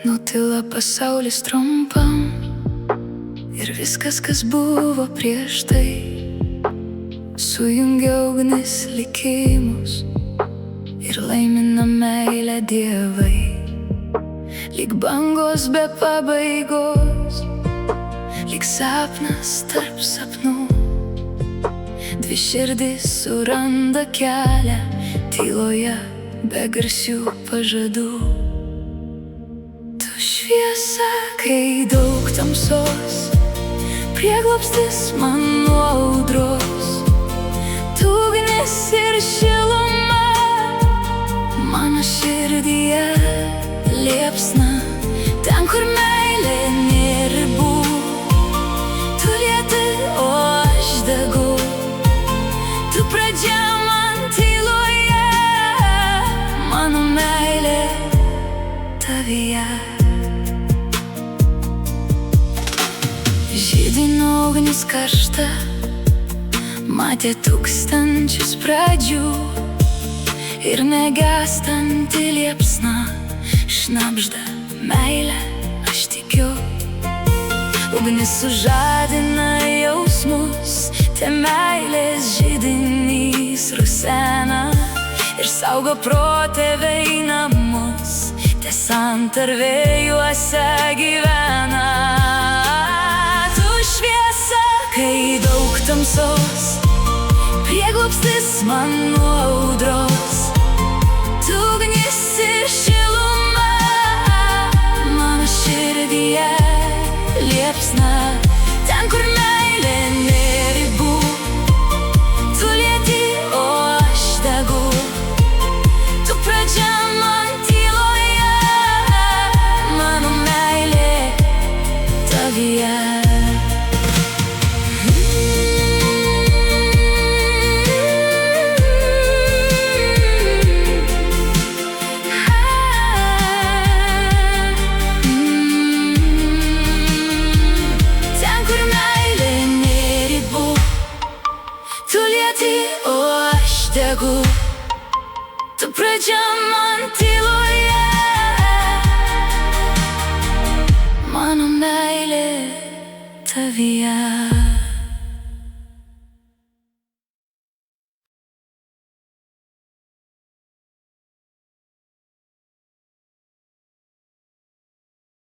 Nutila pasaulis trumpam ir viskas, kas buvo prieš tai. Sujungia ugnis likimus ir laimina meilę dievai. Lyg bangos be pabaigos, lyg sapnas tarp sapnų. Dvi širdys suranda kelią tyloje be garsių pažadų. Tu šviesa, kai daug tamsos, prieglobstis man nuo audros. Tu ugnis ir šiluma mano širdyje liepsna. Ten, kur meilė nėra ribų, tu lieti, o aš degu. Tu pradžia man tyloje, mano meilė tavyje. Židinio ugnis karšta matė tūkstančius pradžių ir negęstanti liepsna šnabžda meilę, aš tikiu. Ugnis sužadina jausmus, te meilės židinys rusena ir saugo protėviai namus, te santarvėjuose gyvena. Tu šviesa, kai daug tamsos, prieglobstis man nuo audros. Tu ugnis ir šiluma mano širdyje liepsna. Ten, kur meilė nėra ribų, tu lieti, o aš degu. Tu pradžia man tyloje, mano meilė tavyje. Tu pradžia man tyloje, mano meilė tavyje.